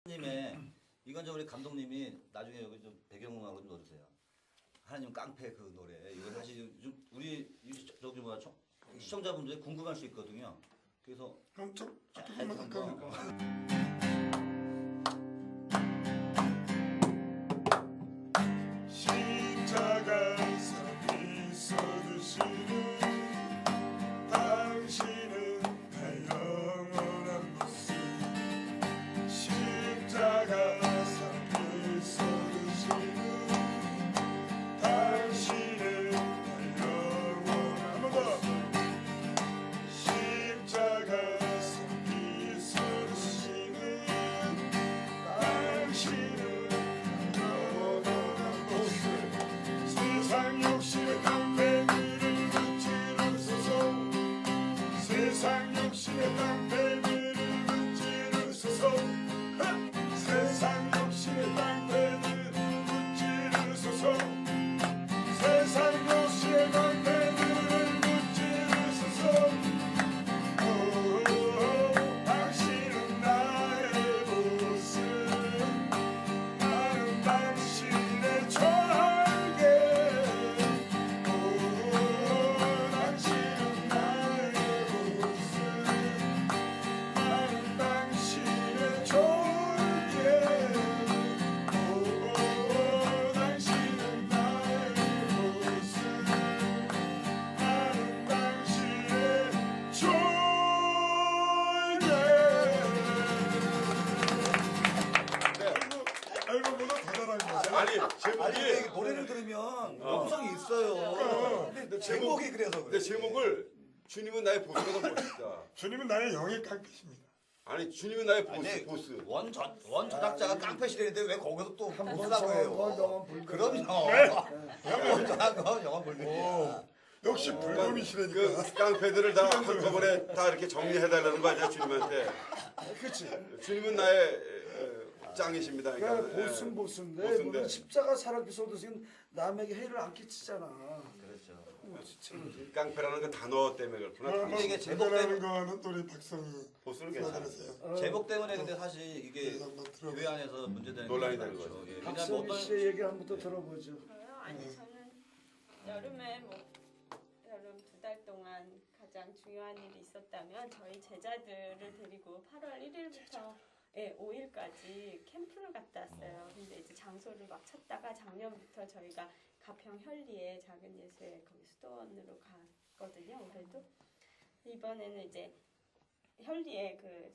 님의 이건 저 우리 감독님이 나중에 여기 좀 배경음악으로 좀 넣어주세요. 하나님 깡패 그 노래 이거 사실 좀 우리 저기 뭐야 시청자분들이 궁금할 수 있거든요. 그래서 그럼 좀 한번 십자가에서 있어주시는 당신은 내 영원한 모습 십자가에서 있어주시는 당신은 내 영원한 모습 십자가에서 있어주시는 당신은 내 영원한 모습 세상 욕심의 깡패들을 무찌르소서 세상 욕심의 깡패들을 무찌르소서 세상 욕심의 깡패들을 무찌르소서 세상 욕심의 깡패들을 무찌르소서 당신은 나의 보스 나는 당신의 절개 당신은 나의 보스 나는 당신의 절개 당신은 나의 보스 나는 당신의 절개 앨범보다 더 잘하는 거죠. 아니 아니 제목이 이게 노래를 들으면 영성이 있어요. 근데 제목이 그래서 근데 그래. 제목을 주님은 나의 보스가 더 멋있다. 주님은 나의 영의 깡패십니다. 아니 주님은 나의 아니, 보스. 원 저작자가 깡패시라는데 왜 거기서 또 보스라고 더 해요? 영원 불변. 그럼요. 원전한 건 영원 불변이야. 역시 불금이시라니까. 그 깡패들을 다 한꺼번에 다 이렇게 정리해달라는 거 아니야 주님한테. 그렇지. 주님은 나의 짱이십니다. 그러니까 그러니까, 보스는 보스인데 보스인데. 너는 십자가 살아있어도 지금 남에게 해를 안 끼치잖아. 그렇죠. 깡패라는 그 단어 때문에 그렇구나. 근데 이게 제목 대단하는 때문에 거는 우리 박성희 보스는 괜찮아. 들으세요. 제목 때문에 근데 사실 이게 그래서 한번 들어보세요. 교회 안에서 문제되는 논란이 게 되는 많죠. 거죠. 예, 왜냐면 박성희 어떤 씨의 얘기 한번더 들어보죠. 저요? 아니 저는 여름에 여름 2달 동안 가장 중요한 일이 있었다면 저희 제자들을 데리고 8월 1일부터 5일까지 캠프를 갔다 왔어요. 근데 이제 장소를 막 찾다가 작년부터 저희가 가평 현리에 작은 예수회 거기 수도원으로 갔거든요. 올해도 이번에는 이제 현리에 그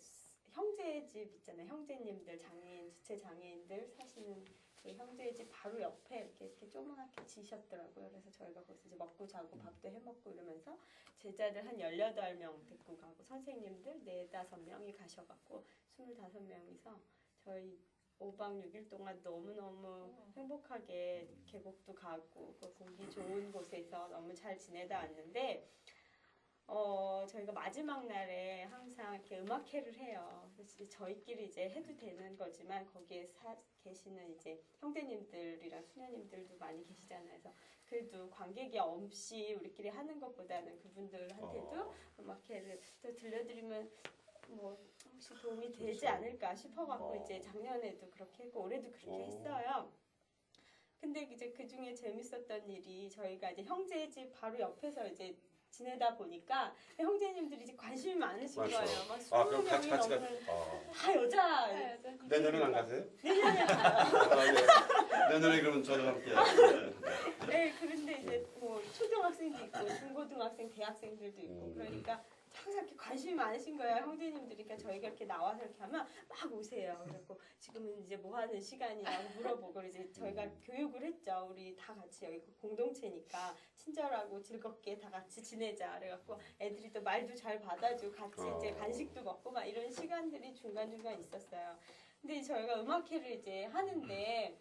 형제 집 있잖아요. 형제님들 장애인 지체 장애인들 사시는 그 형제의 집 바로 옆에 이렇게 조그맣게 지셨더라고요. 그래서 저희가 거기서 이제 먹고 자고 밥도 해 먹고 이러면서 제자들 한 18명 데리고 가고 선생님들 4-5명이 가셔갖고 25명이서 저희 5박 6일 동안 너무너무 행복하게 계곡도 가고 그 공기 좋은 곳에서 너무 잘 지내다 왔는데 저희가 마지막 날에 항상 이렇게 음악회를 해요. 그래서 저희끼리 이제 해도 되는 거지만 거기에 계시는 이제 형제님들이랑 수녀님들도 많이 계시잖아요. 그래서 그래도 관객이 없이 우리끼리 하는 것보다는 그분들한테도 음악회를 또 들려드리면 뭐 혹시 도움이 되지 않을까 싶어갖고 이제 작년에도 그렇게 했고 올해도 그렇게 했어요. 근데 이제 그 중에 재밌었던 일이 저희가 이제 형제의 집 바로 옆에서 이제 지내다 보니까 형제님들이 이제 관심이 많으신 맞죠. 거예요. 막 그럼 20명이 같이 넘는 다 여자. 내년엔 안 가세요? 내년에 내년에 그러면 저랑 함께. 네, 그런데 이제 뭐 초등학생도 있고 중고등학생, 대학생들도 있고 그러니까 항상 이렇게 관심이 많으신 거예요. 형제님들이. 그러니까 저희가 이렇게 나와서 이렇게 하면 막 오세요. 그래갖고 지금은 이제 뭐 하는 시간이냐고 물어보고 이제 저희가 교육을 했죠. 우리 다 같이 여기 공동체니까 친절하고 즐겁게 다 같이 지내자. 그래갖고 애들이 또 말도 잘 받아주고 같이 이제 간식도 먹고 막 이런 시간들이 중간중간 있었어요. 근데 저희가 음악회를 이제 하는데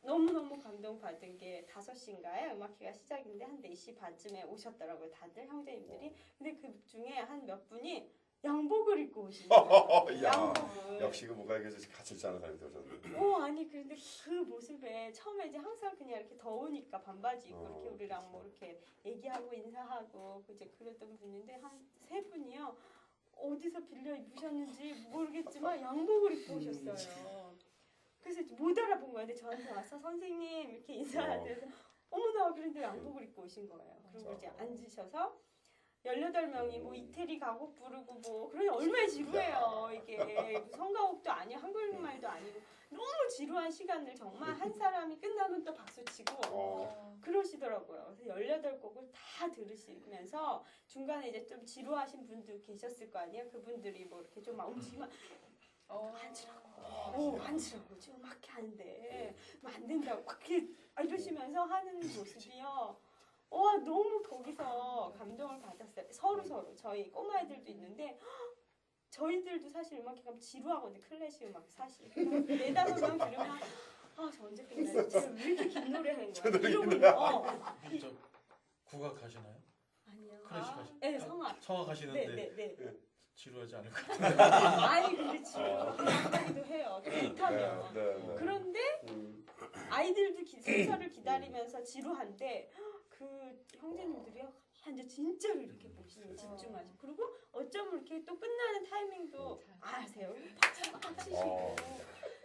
너무너무 감동받은 게 5시인가에 음악회가 시작인데 한 4시 반쯤에 오셨더라고요. 다들 형제님들이. 근데 그 중에 한 몇 분이 양복을 입고 오신 거예요. 야, 양복을. 역시 그 목각에서 같이 있지 않은 사람이 오셨네. 아니 그런데 그 모습에 처음에 이제 항상 그냥 이렇게 더우니까 반바지 입고 이렇게 우리랑 뭐 이렇게 얘기하고 인사하고 이제 그랬던 분인데 한 3분이요. 어디서 빌려 입으셨는지 모르겠지만 양복을 입고 오셨어요. 못 알아본 거예요. 근데 저한테 와서 선생님 이렇게 인사하면서 어머나 그런데 양복을 입고 오신 거예요. 그리고 이제 앉으셔서 18명이 뭐 이태리 가곡 부르고 뭐 그러니 얼마나 지루해요. 이게 성가곡도 아니고 한국말도 아니고 너무 지루한 시간을 정말 한 사람이 끝나면 또 박수 치고 그러시더라고요. 그래서 18곡을 다 들으시면서 중간에 이제 좀 지루하신 분도 계셨을 거 아니에요. 그분들이 뭐 이렇게 좀 막 움직이면 앉으라고, 앉으라고 지금 막 이렇게 하는데 뭐 안 된다고 막 이렇게 이러시면서 하는 모습이요. 와 너무 거기서 감동을 받았어요. 서로 저희 꼬마애들도 있는데 저희들도 사실 음악 기가면 지루하거든요. 클래식 음악 사실 4-5명 들으면 저 언제 끝나지? 지금 왜 이렇게 긴 노래 하는 거야? 이러고 저 국악 하시나요? 아니요. 클래식 하시- 네 성악. 성악 하시는데 네네네. 지루하지 않을 것 같아요. 아니 근데 지루하기도 해요. 좋다면. 그런데 아이들도 순서를 기다리면서 지루한데 그 형제님들이요 이제 진짜로 이렇게 보시는 집중하시고 그리고 어쩌면 이렇게 또 끝나는 타이밍도 아세요? 팍팍 치시고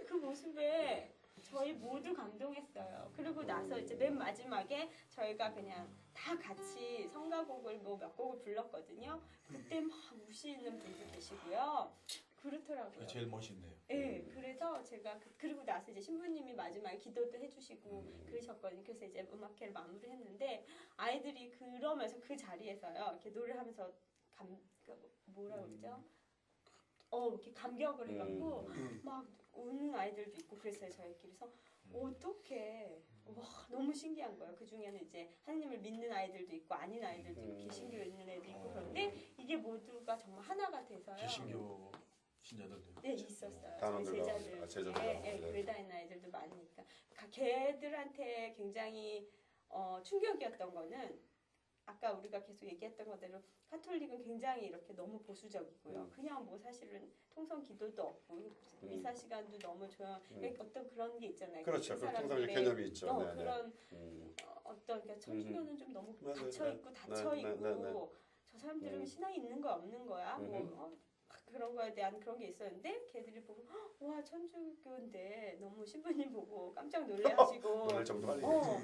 그 모습에 저희 모두 감동했어요. 그리고 나서 이제 맨 마지막에 저희가 그냥 다 같이 성가곡을 뭐 몇 곡을 불렀거든요. 그때 막 우시는 분도 계시고요. 그렇더라고요. 그게 제일 멋있네요. 네, 그래서 제가 그리고 나서 이제 신부님이 마지막에 기도도 해주시고 그러셨거든요. 그래서 이제 음악회를 마무리했는데 아이들이 그러면서 그 자리에서요 이렇게 노래하면서 뭐라 그러죠? 이렇게 감격을 해갖고 막 우는 아이들도 있고 그랬어요. 저희끼리서 어떻게 와 너무 신기한 거예요. 그 중에는 이제 하나님을 믿는 아이들도 있고 아닌 아이들도 있고 개신교 있는 애도 있고 그런데 이게 모두가 정말 하나가 돼서요. 개신교 신자들도 네 있었어요. 단원들 저희 나오고, 제자들 나오고, 네. 교회 다니는 아이들도 많으니까 걔들한테 굉장히 충격이었던 거는 아까 우리가 계속 얘기했던 것대로 카톨릭은 굉장히 이렇게 너무 보수적이고요. 그냥 뭐 사실은 통성 기도도 없고 미사 시간도 너무 어떤 그런 게 있잖아요. 그렇죠. 그 그 통성의 사람들의 개념이 있죠. 네, 네. 그런 어떤 그러니까 천주교는 좀 너무 갇혀 있고 닫혀 네, 네, 네, 네. 있고 저 사람들은 신앙이 있는 거야 없는 거야 뭐 그런 거에 대한 그런 게 있었는데 걔들이 보고 와 천주교인데 너무 신부님 보고 깜짝 놀래가지고 놀랄 정도 아니에요.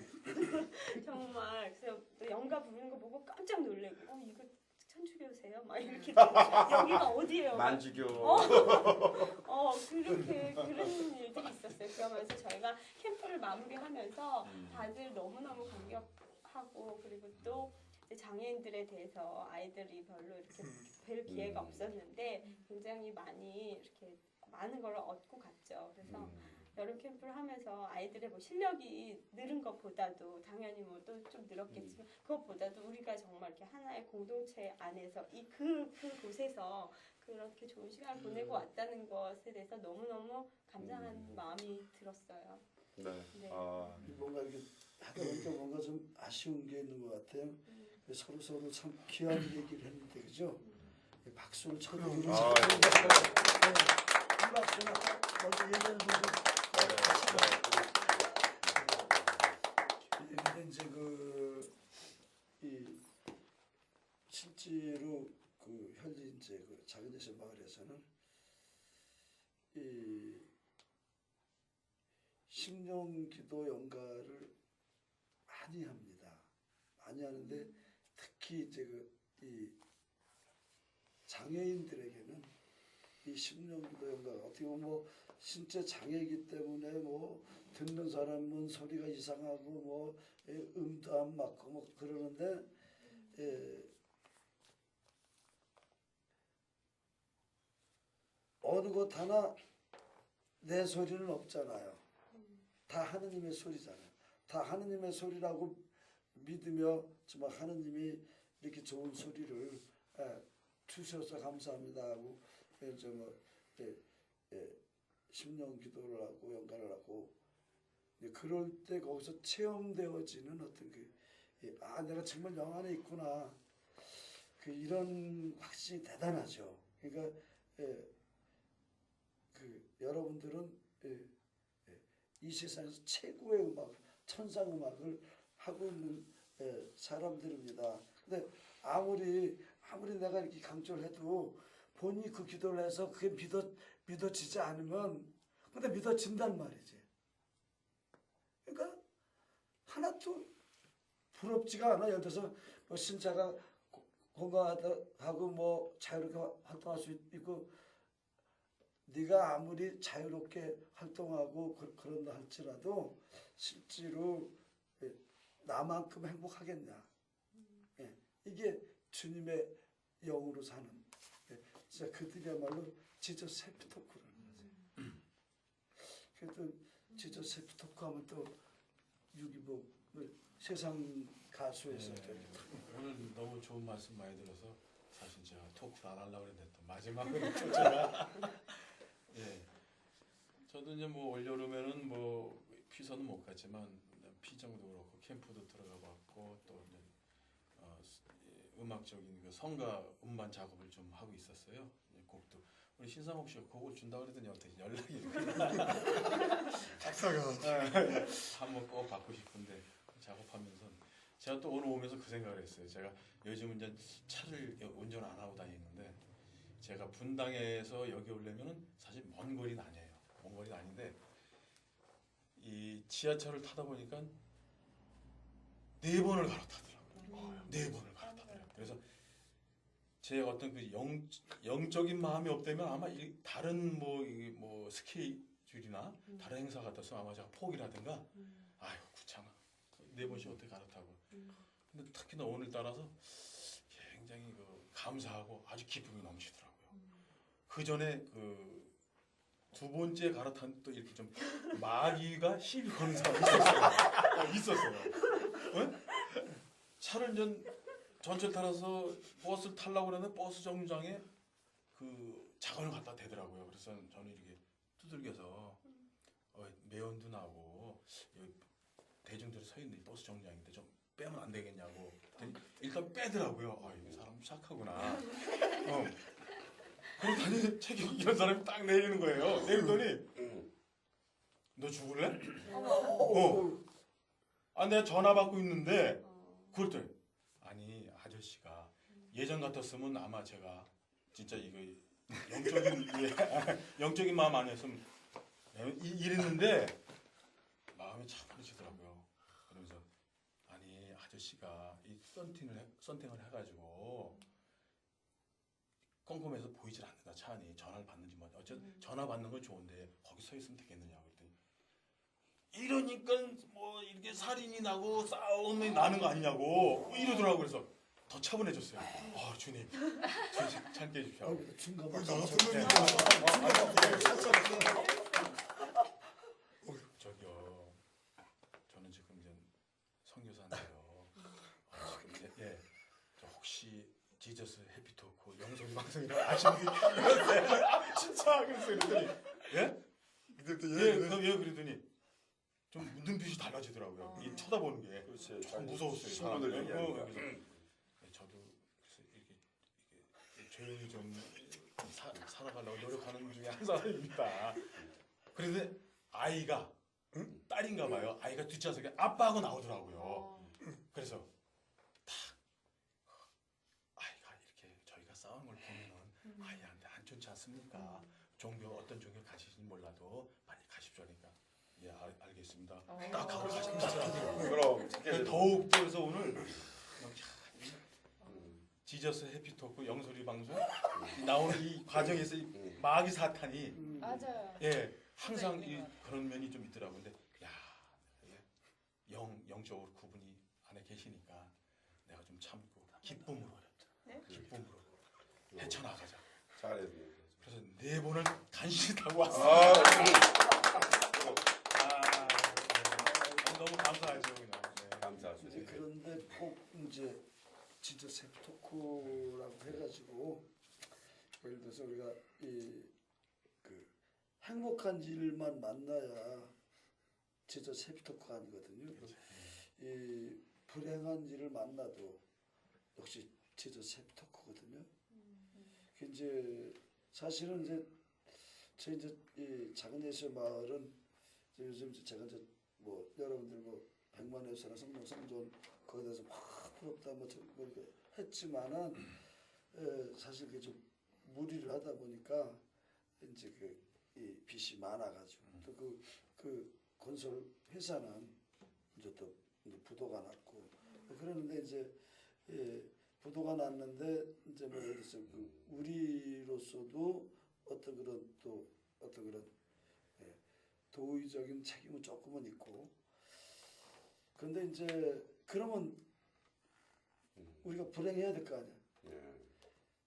정말 그래서 또 영가 부르는 거 보고 깜짝 놀래고 이거 천주교세요? 막 이렇게 여기가 어디예요? 만주교. 그렇게 그런 일들이 있었어요. 그러면서 저희가 캠프를 마무리하면서 다들 너무너무 감격하고 그리고 또 이제 장애인들에 대해서 아이들이 별로 이렇게 뵐 기회가 없었는데 굉장히 많이 이렇게 많은 걸 얻고 갔죠. 그래서 여름 캠프를 하면서 아이들의 뭐 실력이 늘은 것보다도 당연히 뭐 또 좀 늘었겠지만 그것보다도 우리가 정말 이렇게 하나의 공동체 안에서 그곳에서 그렇게 좋은 시간을 보내고 왔다는 것에 대해서 너무너무 감사한 마음이 들었어요. 네. 네. 뭔가 이렇게 하다 보니까 뭔가 좀 아쉬운 게 있는 것 같아요. 서로 참 귀한 얘기를 했는데 그죠? 박수를 쳐드리는 아, 이 박수는 먼저 얘기하는 분들 근데 이제 이 실제로 현재 이제 작은 제수 마을에서는 이 식령기도 연가를 많이 합니다. 많이 하는데 특히 이제 이 장애인들에게는 이 식령기도 연가가 어떻게 보면 뭐 신체 장애이기 때문에 뭐 듣는 사람은 소리가 이상하고 뭐 음도 안 맞고 뭐 그러는데 어느 것 하나 내 소리는 없잖아요. 다 하느님의 소리잖아요. 다 하느님의 소리라고 믿으며 정말 하느님이 이렇게 좋은 소리를 주셔서 감사합니다 하고 심령 기도를 하고 연가를 하고 그럴 때 거기서 체험되어지는 어떤 내가 정말 영 안에 있구나 이런 확신이 대단하죠. 그러니까 여러분들은 이 세상에서 최고의 음악, 천상 음악을 하고 있는 사람들입니다. 근데 아무리 내가 이렇게 강조를 해도 본인이 그 기도를 해서 그게 믿어지지 않으면 근데 믿어진단 말이지. 하나도 부럽지가 않아. 예를 들어서 뭐 신자가 건강하고 뭐 자유롭게 활동할 수 있고 네가 아무리 자유롭게 활동하고 그런다 할지라도 실제로 나만큼 행복하겠냐. 예, 이게 주님의 영으로 사는 진짜 그들이야말로 지저 셀프 토크라는 거지. 그래도 지저 셀프 토크 하면 또 유기복을 세상 가수에서 오늘 너무 좋은 말씀 많이 들어서 사실 제가 토크를 안 하려고 했는데 또 마지막으로 또 제가 예, 저도 이제 뭐 올여름에는 뭐 피서는 못 갔지만 피정도 그렇고 캠프도 들어가 봤고 또 이제 음악적인 그 성가 음반 작업을 좀 하고 있었어요. 곡도 우리 신상옥 씨가 곡을 준다 그러더니 어떻게 연락이 작사가 한번 꼭 받고 싶은데 작업하면서 제가 또 오늘 오면서 그 생각을 했어요. 제가 요즘은 이제 차를 운전 안 하고 다니는데 제가 분당에서 여기 오려면은 사실 먼 거리는 아니에요. 먼 거리는 아닌데 이 지하철을 타다 보니까 4번을 갈아타더라고요. 4번을 갈아타더라고요. 그래서 제 어떤 그 영적인 마음이 없다면 아마 다른 뭐 스케줄이나 다른 행사 같아서 아마 제가 포기라든가 아유 귀찮아 4번씩 어떻게 갈아타고 근데 특히나 오늘따라서 굉장히 그 감사하고 아주 기쁨이 넘치더라고요. 그 전에 그 2번째 갈아탄 또 이렇게 좀 마귀가 시비 거는 사람이 있었어요. 차를 전철 타러서 버스를 타려고 그러는데 버스 정류장에 그 자건을 갖다 대더라고요. 그래서 저는 이렇게 두들겨서 매연도 나고 여기 대중들이 서 있는 버스 정류장인데 좀 빼면 안 되겠냐고 일단 빼더라고요. 아 이거 사람 착하구나. 그러더니 책임 이런 사람이 딱 내리는 거예요. 내리더니 너 죽을래? 아 내가 전화 받고 있는데 그랬더니 아니 아저씨가 예전 같았으면 아마 제가 진짜 이거 영적인 마음 아니었으면 이랬는데 마음이 참 그러시더라고요. 그러면서 아니 아저씨가 이 썬팅을 해가지고 컴컴해서 보이질 않는다. 차 안이 전화를 받는지 뭐 어쨌든 전화 받는 건 좋은데 거기 서 있으면 되겠느냐고 그랬더니 이러니까 뭐 이렇게 살인이 나고 싸움이 나는 거 아니냐고 뭐 이러더라고. 그래서 더 차분해졌어요. 주님 참게 해주십시오. 중간 저기요 저는 지금 이제 선교사인데요. 지금 이제 저 혹시 지저스 해피토크 영소리 방송이라고 아시는 분이 있는데 진짜 그랬더니 그랬더니 좀 눈빛이 달라지더라고요. 이 쳐다보는 게 그렇지. 좀 무서웠어요. 친구들 얘기하니까. 저도 그래서 이렇게 조용히 좀 살아가려고 노력하는 중에 한 사람입니다. 그런데 아이가 딸인가 봐요. 아이가 뒷좌석에 아빠하고 나오더라고요. 그래서 아이가 이렇게 저희가 싸우는 걸 보면은 아이한테 안 좋지 않습니까? 어떤 종교 가시는지 몰라도 빨리 가십시오. 하니까 예 알겠습니다. 딱 하고 가십니다. 그럼 더욱 그래서 오늘 지저스 해피토크 영소리 방송 나오는 이 과정에서 이 마귀 사탄이 맞아요. 항상 그런 면이 좀 있더라고요. 근데 영적으로 그분이 안에 계시니까 내가 좀 참고 기쁨으로 기쁨으로 헤쳐나가자. 잘했네. 그래서 4번을 간신히 타고 왔어요. 너무 감사하죠 그냥. 감사하죠. 이제 그런데 꼭 이제 진짜 셀프 토크라고 해가지고 예를 들어서 우리가 그 행복한 일만 만나야 진짜 셀프 토크가 아니거든요. 이 불행한 일을 만나도 역시 진짜 셀프 토크거든요. 이제 사실은 이제 저희 이제 이 작은 예수의 마을은 요즘 제가 이제 뭐 여러분들 뭐 100만 회사나 성전 거기에 대해서 막 부럽다 뭐 이렇게 했지만은 사실 그게 좀 무리를 하다 보니까 이제 이 빚이 많아가지고 또 그 건설 회사는 이제 또 이제 부도가 났고 그러는데 이제 부도가 났는데 이제 뭐 예를 들어서 우리로서도 어떤 그런 또 어떤 그런 도의적인 책임은 조금은 있고 그런데 이제 그러면 우리가 불행해야 될 거 아니야.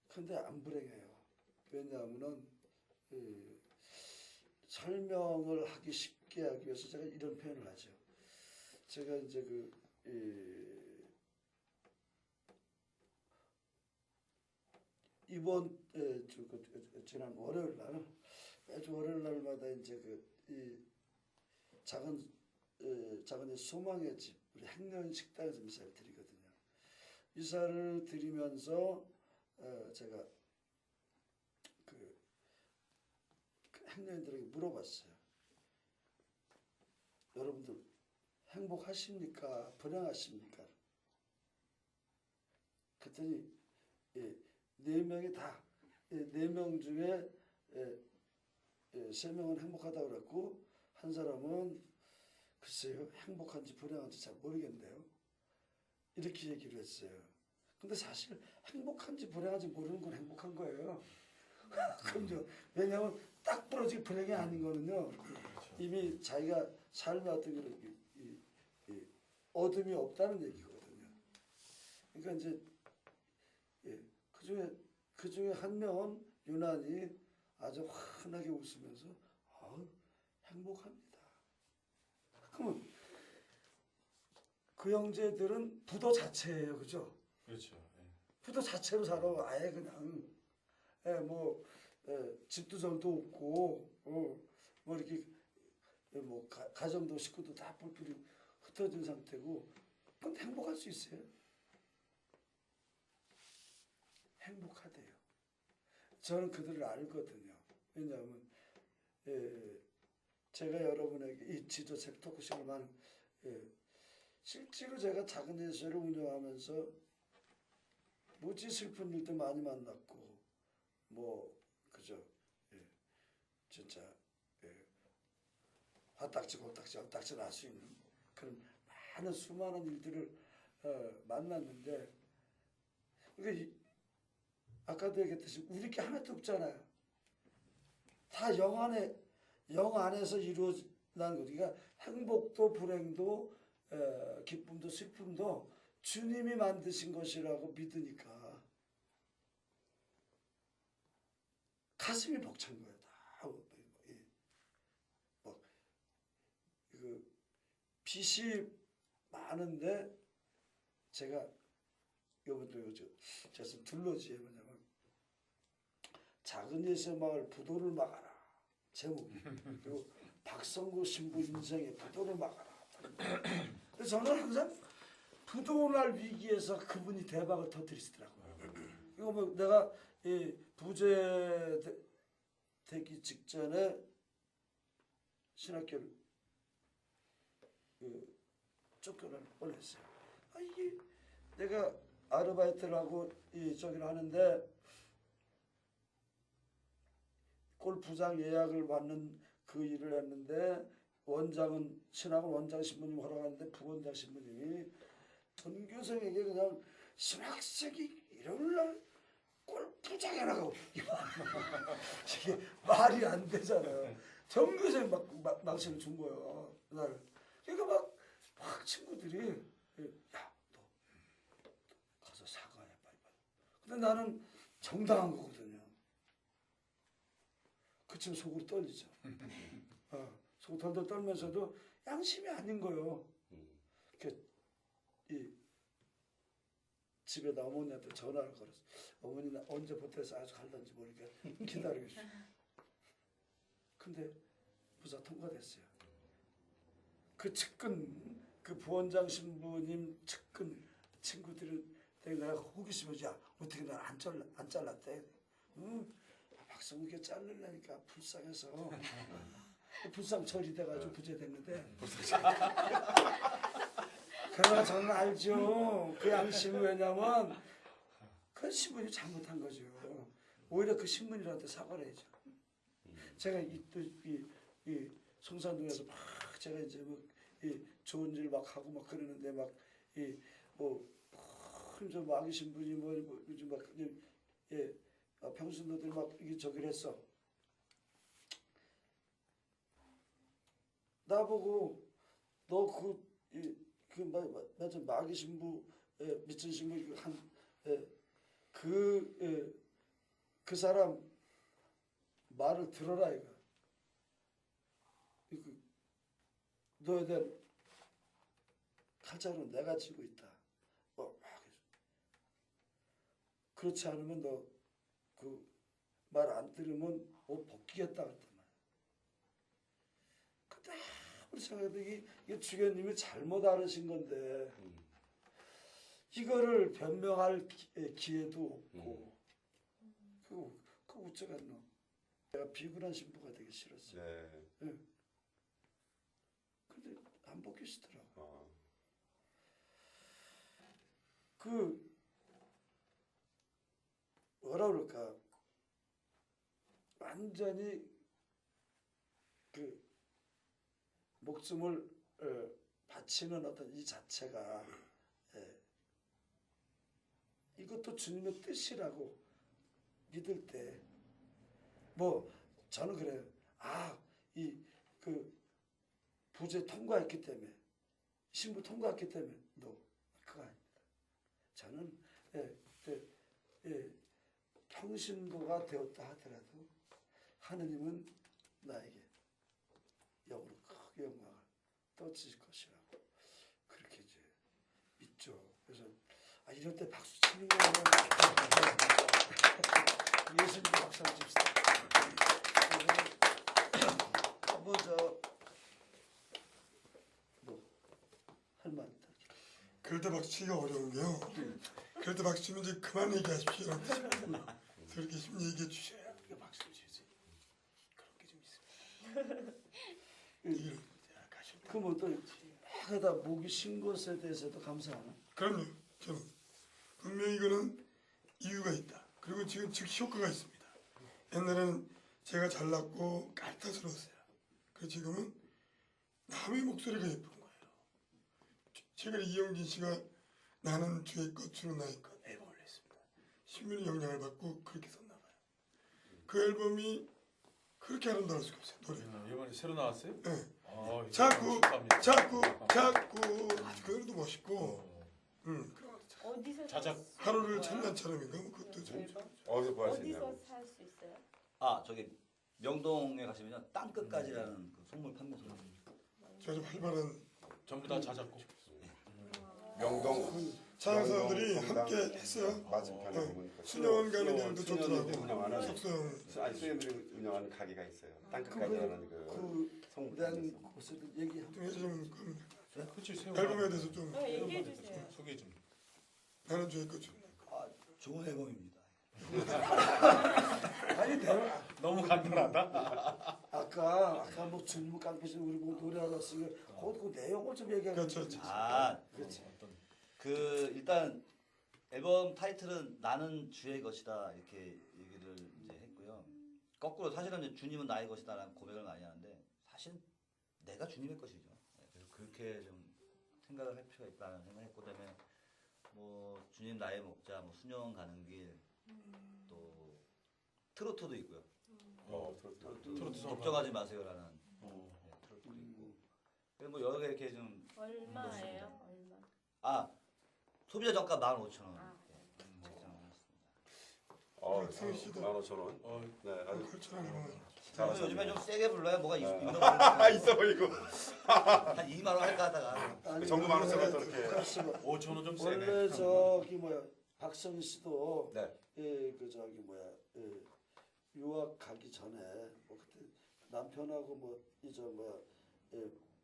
근데 안 불행해요. 왜냐하면은 설명을 하기 쉽게 하기 위해서 제가 이런 표현을 하죠. 제가 이제 이번 지난 월요일 날 매주 월요일 날마다 이제 작은 소망의 집 우리 행년 식당에서 미사를 드리거든요. 미사를 드리면서 제가 그 행년들에게 물어봤어요. 여러분들 행복하십니까? 불행하십니까? 그랬더니 네 명이 다 4명 중에 3명은 행복하다고 그랬고 한 사람은 글쎄요 행복한지 불행한지 잘 모르겠네요. 이렇게 얘기를 했어요. 근데 사실 행복한지 불행한지 모르는 건 행복한 거예요. 그럼요. 왜냐하면 딱 부러지게 불행이 아닌 거는요. 이미 자기가 삶의 어떤 그런 어둠이 없다는 얘기거든요. 그러니까 이제 그 중에 한 명은 유난히 아주 환하게 웃으면서 행복합니다. 그러면 그 형제들은 부도 자체예요, 그죠? 그렇죠. 부도 자체로 살아. 아예 그냥 집도 전도 없고 뭐 이렇게 뭐 가정도 식구도 다 뿔뿔이 흩어진 상태고 근데 행복할 수 있어요? 행복하대요. 저는 그들을 알거든요. 왜냐하면 제가 여러분에게 이 지도책 토크쇼를 실제로 제가 작은 예수를 운영하면서 무지 슬픈 일도 많이 만났고 그죠? 진짜 화딱지 고딱지 엇딱지 날 수 있는 그런 많은 수많은 일들을 만났는데 그러니까 아까도 얘기했듯이 우리께 하나도 없잖아요. 다 영 안에서 이루어난 거. 그러니까 행복도 불행도 기쁨도 슬픔도 주님이 만드신 것이라고 믿으니까 가슴이 벅찬 거예요. 빚이 많은데 제가 이번도 제가 둘러지에 뭐냐면 작은 예수의 마을 부도를 막아라 제목이 그리고 박성구 신부 인생의 부도를 막아라. 그래서 저는 항상 부도날 위기에서 그분이 대박을 터뜨리시더라고요. 이거 뭐 내가 부재 되기 직전에 신학교를 쫓겨날 뻔했어요. 이게 내가 아르바이트를 하고 저기를 하는데 골프장 예약을 받는 그 일을 했는데 원장은 신학원 원장 신부님 허락하는데 부원장 신부님이 전교생에게 그냥 신학생이 일요일날 골프장에 나가고 이게 말이 안 되잖아요. 전교생 망신을 준 거예요. 그날 그러니까 막 친구들이 야 너 가서 사과해 빨리. 근데 나는 정당한 거거든요. 그치만 속으로 떨리죠. 속으로 덜덜 떨면서도 양심이 아닌 거예요. 집에다 어머니한테 전화를 걸었어. 어머니 나 언제 보태서 아주 갈던지 모르니까 기다리고 있어. 근데 부사 통과됐어요. 그 측근 그 부원장 신부님 측근 친구들은 내가 호기심을 야 어떻게 날 안 잘랐대? 박성욱이 자르려니까 불쌍해서 불쌍 처리돼가지고 부재됐는데 그러나 저는 알죠. 그 양심이 왜냐면 그 신부님이 잘못한 거죠. 오히려 그 신부님한테 사과를 해야죠. 제가 이 성산동에서 막 제가 이제 이 좋은 일 막 하고 막 그러는데 막이뭐저 마귀 신분이 요즘 막 평신도들 막 이게 저기를 했어. 나보고 너 맞아 마귀 신부 미친 신부 그 사람 말을 들어라 이거. 너에 대한 칼자루 내가 쥐고 있다. 그렇지 않으면 너 그 말 안 들으면 옷 벗기겠다 그랬단 말이야. 그때 아무리 생각해도 이게 주교님이 잘못 알으신 건데 이거를 변명할 기회도 없고 그거 어쩌겠노. 내가 비굴한 신부가 되기 싫었어. 네. 근데 안 벗기시더라고. 어. 뭐라 그럴까, 완전히 그 목숨을 바치는 어떤 이 자체가 이것도 주님의 뜻이라고 믿을 때 뭐 저는 그래요. 이 그 부재 통과했기 때문에 신부 통과했기 때문에 그거 아닙니다. 저는 평신도가 되었다 하더라도 하느님은 나에게 영으로 크게 영광을 떠주실 것이라고 그렇게 이제 믿죠. 그래서 이럴 때 박수 치는 거는 예수님도 박수를 칩시다. 한번 할 말 있다. 그럴 때 박수 치기가 어려운 게요. 그럴 때 박수 치면 이제 그만 얘기하십시오. 그렇게 좀 얘기해 주셔야 박수를 치지. 그런 게 좀 있습니다. 그러면 또 해다 목이 쉰 것에 대해서도 감사하나? 그럼요. 저는 분명히 이거는 이유가 있다. 그리고 지금 즉시 효과가 있습니다. 옛날에는 제가 잘났고 깔타스러웠어요. 그 지금은 남의 목소리가 예쁜 거예요. 최근에 이영진 씨가 나는 주의 것 주는 나의 것 앨범을 냈습니다. 신문의 영향을 받고 그렇게 썼나 봐요. 그 앨범이 그렇게 아름다울 수가 없어요. 노래. 이번에 새로 나왔어요? 네. 자꾸 그 노래도 멋있고. 어디서 자작. 하루를 천년처럼인가 뭐 그것도 좀. 어디서 구할 수 어디서 있냐고. 살 수 있어요? 저기 명동에 가시면요 땅끝까지라는 그 속물 판매소. 저 좀 활발한 전부 다 자작곡. 명동 차양 사람들이 함께 했어요. 맞은편에 보니까 수녀원 가는 길도 수녀원들이 좋더라고. 운영하는 석소영. 아니 수녀들이 운영하는 가게가 있어요. 땅끝까지 가는 그 난 곳을 얘기하고 좀 해줘 좀 겁니다. 그치 새우. 앨범에 대해서 좀 얘기해 주세요. 소개 좀. 나는 주의 것 좀. 좋은 앨범입니다. 아니 내가 너무 간단하다. 아까 뭐 주님 깡패신 우리 뭐 노래 알았으니까 그 내용을 좀 얘기하면 그렇죠. 그렇지. 일단 앨범 타이틀은 나는 주의 것이다 이렇게 얘기를 이제 했고요. 거꾸로 사실은 이제 주님은 나의 것이다라는 고백을 많이 하는데 사실 내가 주님의 것이죠. 그래서 그렇게 좀 생각을 할 필요가 있다는 생각했고, 그다음에 뭐 주님 나의 목자, 뭐 수녀원 가는 길, 또 트로트도 있고요. 트로트 걱정하지 마세요라는 트로트도 있고. 그래서 뭐 여러 개 이렇게 좀 얼마예요? 얼마? 소비자 정가 15,000원. 승희 씨도 15,000원. 네, 아주 걸쳐나는 거. 그래서 요즘에 좀 세게 불러야 뭐가 있어 있어 보이고. 한 2만 원 할까 하다가 네. 전부 많은 사람 또 이렇게. 5,000원 좀 세네. 원래 저기 박성희 씨도 네. 유학 가기 전에 뭐 그때 남편하고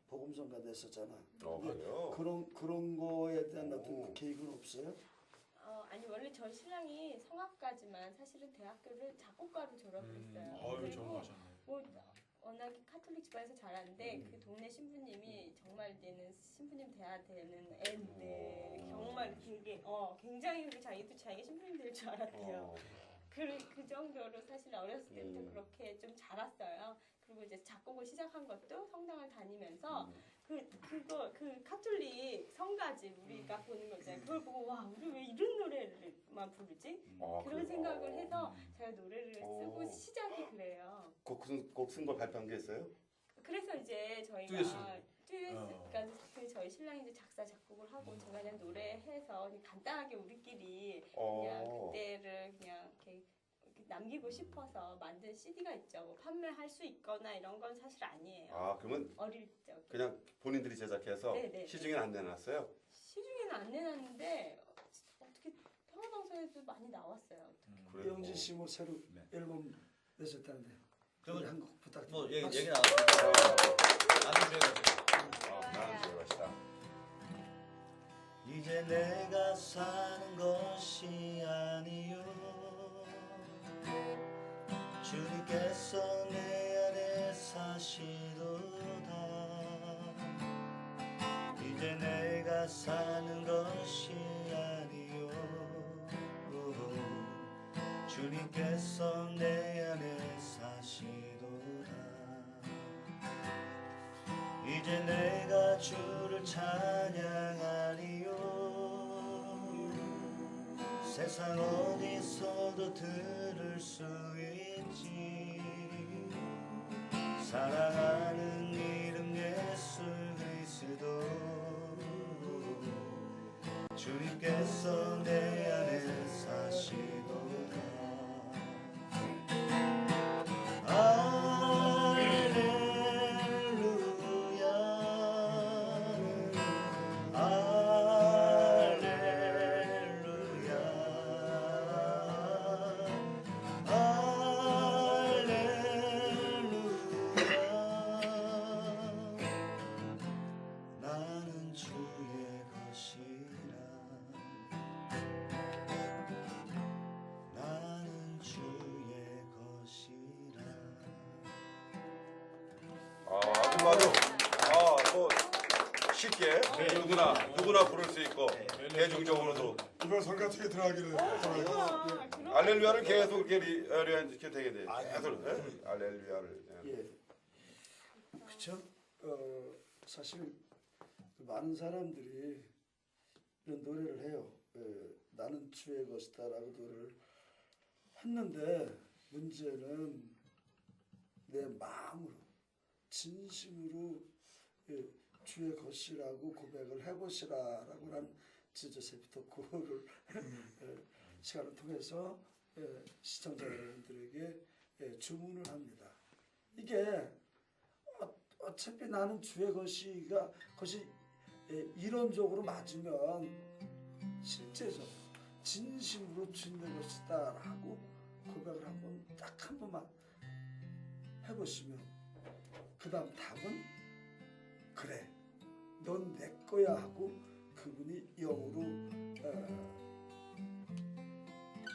복음성가 냈었잖아. 그래요? 그런 거에 대한 어떤 계획은 없어요? 아니 원래 저희 신랑이 성악가지만 사실은 대학교를 작곡가로 졸업을 했어요. 아유 그리고 전하셨네. 뭐 워낙에 카톨릭 집안에서 자랐는데 그 동네 신부님이 정말 이제는 신부님 돼야 되는 애인데 정말 되게 굉장히 자기가 신부님 될 줄 알았대요. 그 정도로 사실 어렸을 때부터 그렇게 좀 자랐어요. 그리고 이제 작곡을 시작한 것도 성당을 다니면서 그 카톨릭 성가지 우리가 보는 거잖아요. 그걸 보고 와 우리 왜 이런 노래를만 부르지? 그런 그래요? 생각을 해서 제가 노래를 쓰고 시작이 그래요. 곡 쓴 걸 발표한 게 있어요? 그래서 이제 저희가 그러니까 저희 신랑이 이제 작사 작곡을 하고 제가 그냥 노래해서 그냥 간단하게 우리끼리 그냥 그때를 그냥 이렇게 남기고 싶어서 만든 CD가 있죠. 뭐 판매할 수 있거나 이런 건 사실 아니에요. 그러면 어릴 적 그냥 본인들이 제작해서 네네. 시중에 안 내놨어요? 시중에는 안 내놨는데 어떻게 평화방송에도 많이 나왔어요. 그래요? 영진 씨 뭐 새로 네. 앨범 내셨다는데 그러면 한곡 부탁드립니다. 뭐 얘기 박수. 나왔으니까 나는 나는 제가 맛있다. 이제 내가 사는 것이 아니요 주님께서 내 안에 사시도다 이제 내가 사는 것이 아니요 주님께서 내 안에 사시도다 이제 내가 주를 찬양하리요 세상 어디서도 들을 수 있지 사랑하는 이름 예수 그리스도 주님께서 내 안에 사시도다 나는 주의 것이라 나는 주의 것이라 아줌마도 뭐 쉽게 누구나 부를 수 있고 대중적으로도 이번 성가책에 들어가기를 정말 그런 알렐루야를 계속 이렇게 되게 돼. 계속 알렐루야를. 예. 그렇죠. 사실 많은 사람들이 이런 노래를 해요. 나는 주의 것이다라고 노래를 했는데 문제는 내 마음으로 진심으로 주의 것이라고 고백을 해보시라라고 한 지저세피 토크를 시간을 통해서 시청자 여러분들에게 주문을 합니다. 이게 어차피 나는 주의 것이 이론적으로 맞으면 실제적으로 진심으로 주님의 것이다라고 고백을 한 번만 해보시면 그 다음 답은 그래 넌 내 거야 하고 그분이 영으로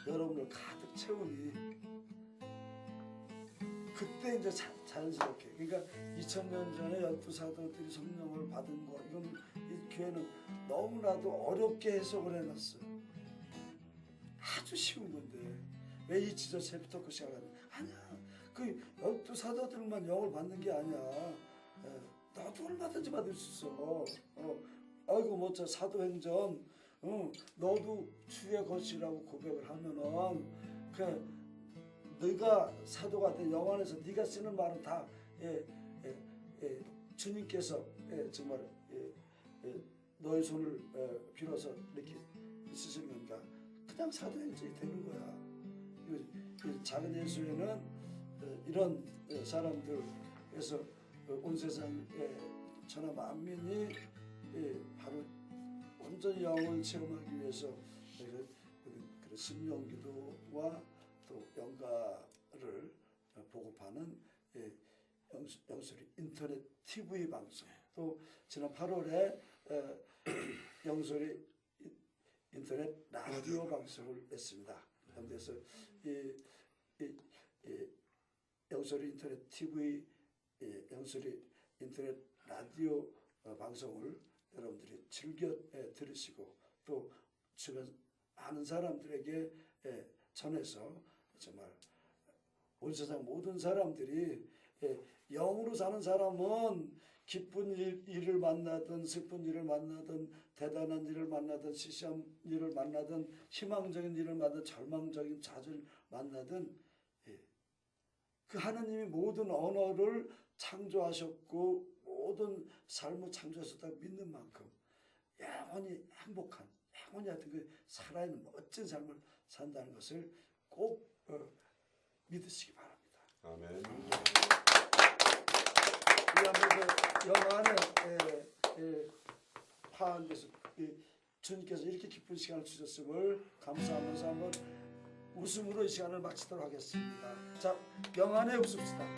여러분을 가득 채우니 그때 이제 자연스럽게 그러니까 2000년 전에 12사도들이 성령을 받은 거 이건 이 교회는 너무나도 어렵게 해석을 해놨어요. 아주 쉬운 건데 왜 이 지저세피토크 시작을 하냐 아니야 그 12사도들만 영을 받는 게 아니야 나도 얼마든지 받을 수 있어 아이고 뭐저 사도행전 너도 주의 것이라고 고백을 하면은 네가 사도가 돼 영어 안에서 네가 쓰는 말은 다 주님께서 정말 너의 손을 빌어서 이렇게 쓰시는 거니까 그냥 사도행전이 되는 거야. 이 작은 예수에는 이런 사람들에서 온 세상에 천하 만민이 바로 온전히 영을 체험하기 위해서 그런 심령기도와 또 영가를 보급하는 영소리 인터넷 TV 방송 또 지난 8월에 영소리 인터넷 라디오 방송을 했습니다. 그래서 영소리 인터넷 TV 영소리 인터넷 라디오 방송을 여러분들이 즐겨 들으시고 또 주변 많은 사람들에게 전해서 정말 온 세상 모든 사람들이 영으로 사는 사람은 기쁜 일을 만나든 슬픈 일을 만나든 대단한 일을 만나든 시시한 일을 만나든 희망적인 일을 만나든 절망적인 좌절을 만나든 그 하나님이 모든 언어를 창조하셨고 모든 삶을 창조하셨다고 믿는 만큼 영원히 행복한 영원히 하여튼 그 살아있는 멋진 삶을 산다는 것을 꼭 믿으시기 바랍니다. 아멘. 우리 한번 그 영안에 파한 데서 주님께서 이렇게 기쁜 시간을 주셨음을 감사하면서 한번 웃음으로 이 시간을 마치도록 하겠습니다. 자, 영안에 웃읍시다.